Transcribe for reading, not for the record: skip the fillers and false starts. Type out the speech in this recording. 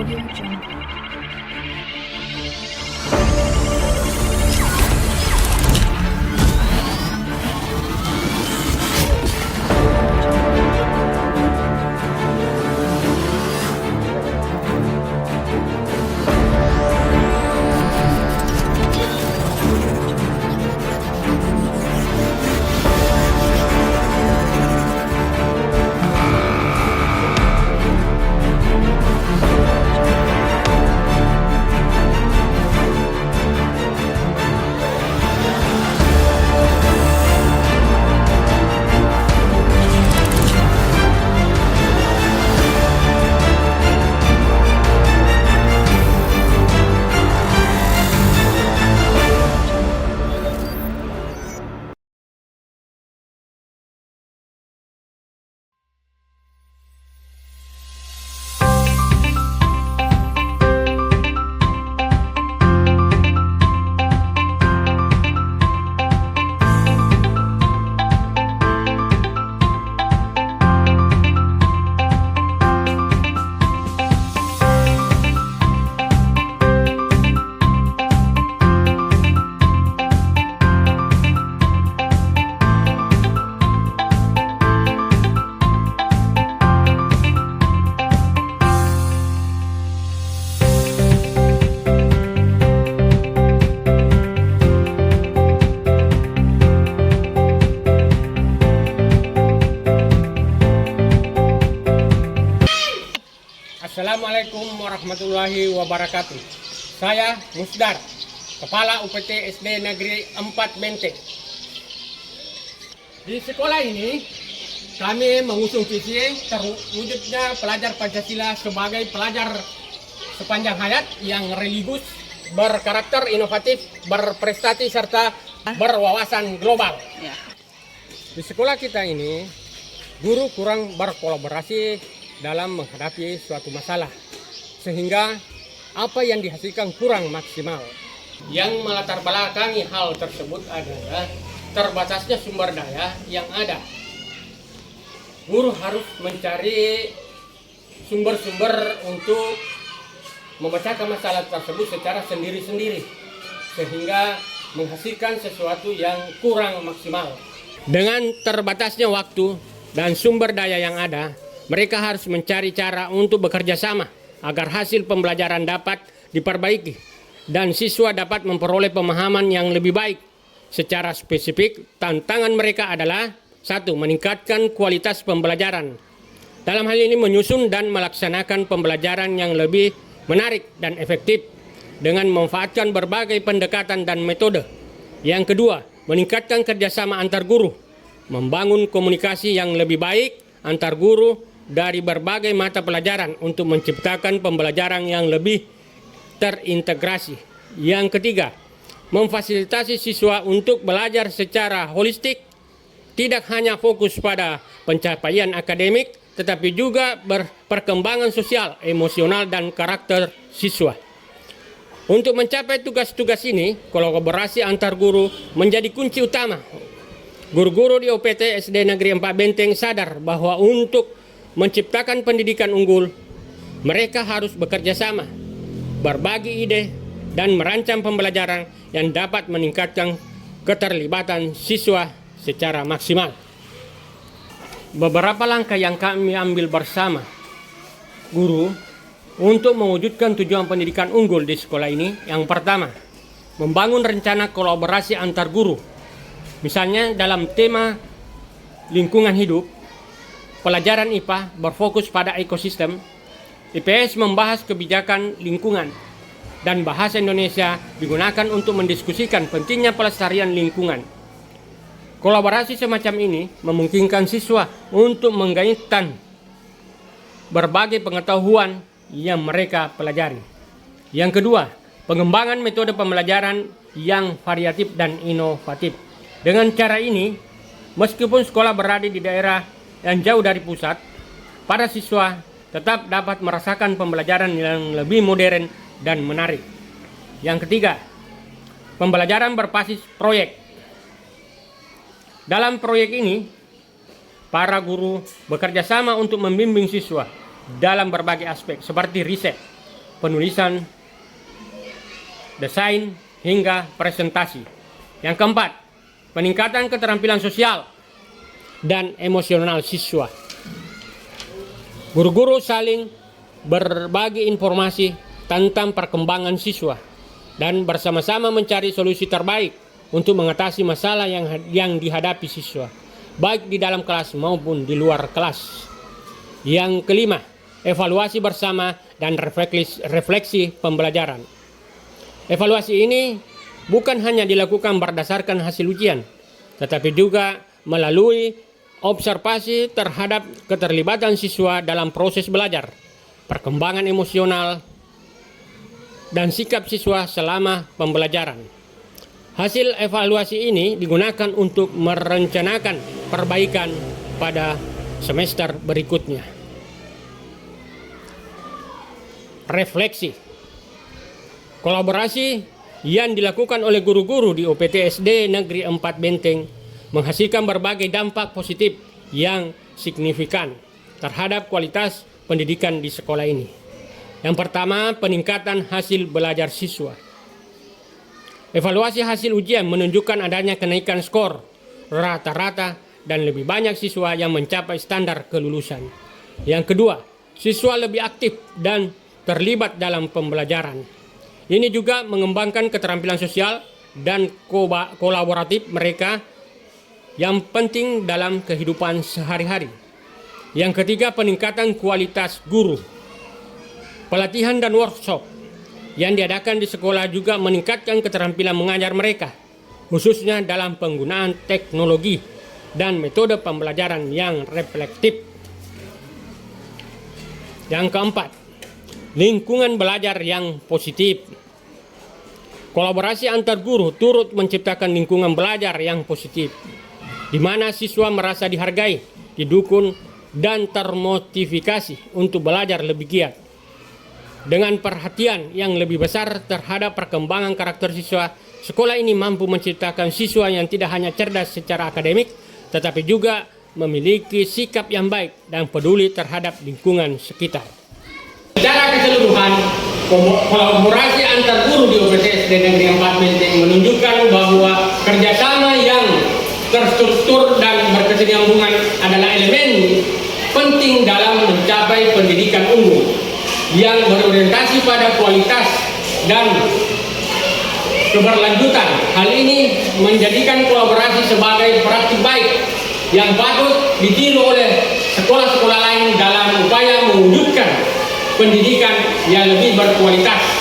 Audio Jungle. Assalamualaikum warahmatullahi wabarakatuh. Saya Musdar, Kepala UPT SD Negeri 4 Menteng. Di sekolah ini kami mengusung visi terwujudnya pelajar Pancasila sebagai pelajar sepanjang hayat yang religius, berkarakter inovatif, berprestasi serta berwawasan global. Di sekolah kita ini guru kurang berkolaborasi dalam menghadapi suatu masalah, sehingga apa yang dihasilkan kurang maksimal. Yang melatar belakangi hal tersebut adalah terbatasnya sumber daya yang ada. Guru harus mencari sumber-sumber untuk memecahkan masalah tersebut secara sendiri-sendiri, sehingga menghasilkan sesuatu yang kurang maksimal. Dengan terbatasnya waktu dan sumber daya yang ada, mereka harus mencari cara untuk bekerja sama agar hasil pembelajaran dapat diperbaiki dan siswa dapat memperoleh pemahaman yang lebih baik. Secara spesifik, tantangan mereka adalah 1. Meningkatkan kualitas pembelajaran. Dalam hal ini menyusun dan melaksanakan pembelajaran yang lebih menarik dan efektif dengan memanfaatkan berbagai pendekatan dan metode. Yang kedua, meningkatkan kerjasama antar guru, membangun komunikasi yang lebih baik antar guru dari berbagai mata pelajaran untuk menciptakan pembelajaran yang lebih terintegrasi. Yang ketiga, memfasilitasi siswa untuk belajar secara holistik, tidak hanya fokus pada pencapaian akademik, tetapi juga perkembangan sosial, emosional, dan karakter siswa. Untuk mencapai tugas-tugas ini, kolaborasi antar guru menjadi kunci utama. Guru-guru di UPT SD Negeri 4 Menteng sadar bahwa untuk menciptakan pendidikan unggul, mereka harus bekerja sama, berbagi ide, dan merancang pembelajaran yang dapat meningkatkan keterlibatan siswa secara maksimal. Beberapa langkah yang kami ambil bersama guru untuk mewujudkan tujuan pendidikan unggul di sekolah ini. Yang pertama, membangun rencana kolaborasi antar guru. Misalnya dalam tema lingkungan hidup, pelajaran IPA berfokus pada ekosistem, IPS membahas kebijakan lingkungan, dan bahasa Indonesia digunakan untuk mendiskusikan pentingnya pelestarian lingkungan. Kolaborasi semacam ini memungkinkan siswa untuk menggaitkan berbagai pengetahuan yang mereka pelajari. Yang kedua, pengembangan metode pembelajaran yang variatif dan inovatif. Dengan cara ini, meskipun sekolah berada di daerah yang jauh dari pusat, para siswa tetap dapat merasakan pembelajaran yang lebih modern dan menarik. Yang ketiga, pembelajaran berbasis proyek. Dalam proyek ini, para guru bekerja sama untuk membimbing siswa dalam berbagai aspek seperti riset, penulisan, desain, hingga presentasi. Yang keempat, peningkatan keterampilan sosial dan emosional siswa. Guru-guru saling berbagi informasi tentang perkembangan siswa dan bersama-sama mencari solusi terbaik untuk mengatasi masalah yang dihadapi siswa, baik di dalam kelas maupun di luar kelas. Yang kelima, evaluasi bersama dan refleksi pembelajaran. Evaluasi ini bukan hanya dilakukan berdasarkan hasil ujian, tetapi juga melalui observasi terhadap keterlibatan siswa dalam proses belajar, perkembangan emosional, dan sikap siswa selama pembelajaran. Hasil evaluasi ini digunakan untuk merencanakan perbaikan pada semester berikutnya. Refleksi. Kolaborasi yang dilakukan oleh guru-guru di UPT SD Negeri 4 Benteng menghasilkan berbagai dampak positif yang signifikan terhadap kualitas pendidikan di sekolah ini. Yang pertama, peningkatan hasil belajar siswa. Evaluasi hasil ujian menunjukkan adanya kenaikan skor rata-rata dan lebih banyak siswa yang mencapai standar kelulusan. Yang kedua, siswa lebih aktif dan terlibat dalam pembelajaran. Ini juga mengembangkan keterampilan sosial dan kolaboratif mereka yang penting dalam kehidupan sehari-hari. Yang ketiga, peningkatan kualitas guru. Pelatihan dan workshop yang diadakan di sekolah juga meningkatkan keterampilan mengajar mereka, khususnya dalam penggunaan teknologi dan metode pembelajaran yang reflektif. Yang keempat, lingkungan belajar yang positif. Kolaborasi antar guru turut menciptakan lingkungan belajar yang positif, di mana siswa merasa dihargai, didukung, dan termotivasi untuk belajar lebih giat. Dengan perhatian yang lebih besar terhadap perkembangan karakter siswa, sekolah ini mampu menciptakan siswa yang tidak hanya cerdas secara akademik, tetapi juga memiliki sikap yang baik dan peduli terhadap lingkungan sekitar. Secara keseluruhan, kolaborasi antar guru di UPT SD Negeri 4 Benteng menunjukkan bahwa kerjasama yang terstruktur dan berkesinambungan adalah elemen penting dalam mencapai pendidikan unggul yang berorientasi pada kualitas dan keberlanjutan. Hal ini menjadikan kolaborasi sebagai praktik baik yang patut ditiru oleh sekolah-sekolah lain dalam upaya mewujudkan pendidikan yang lebih berkualitas.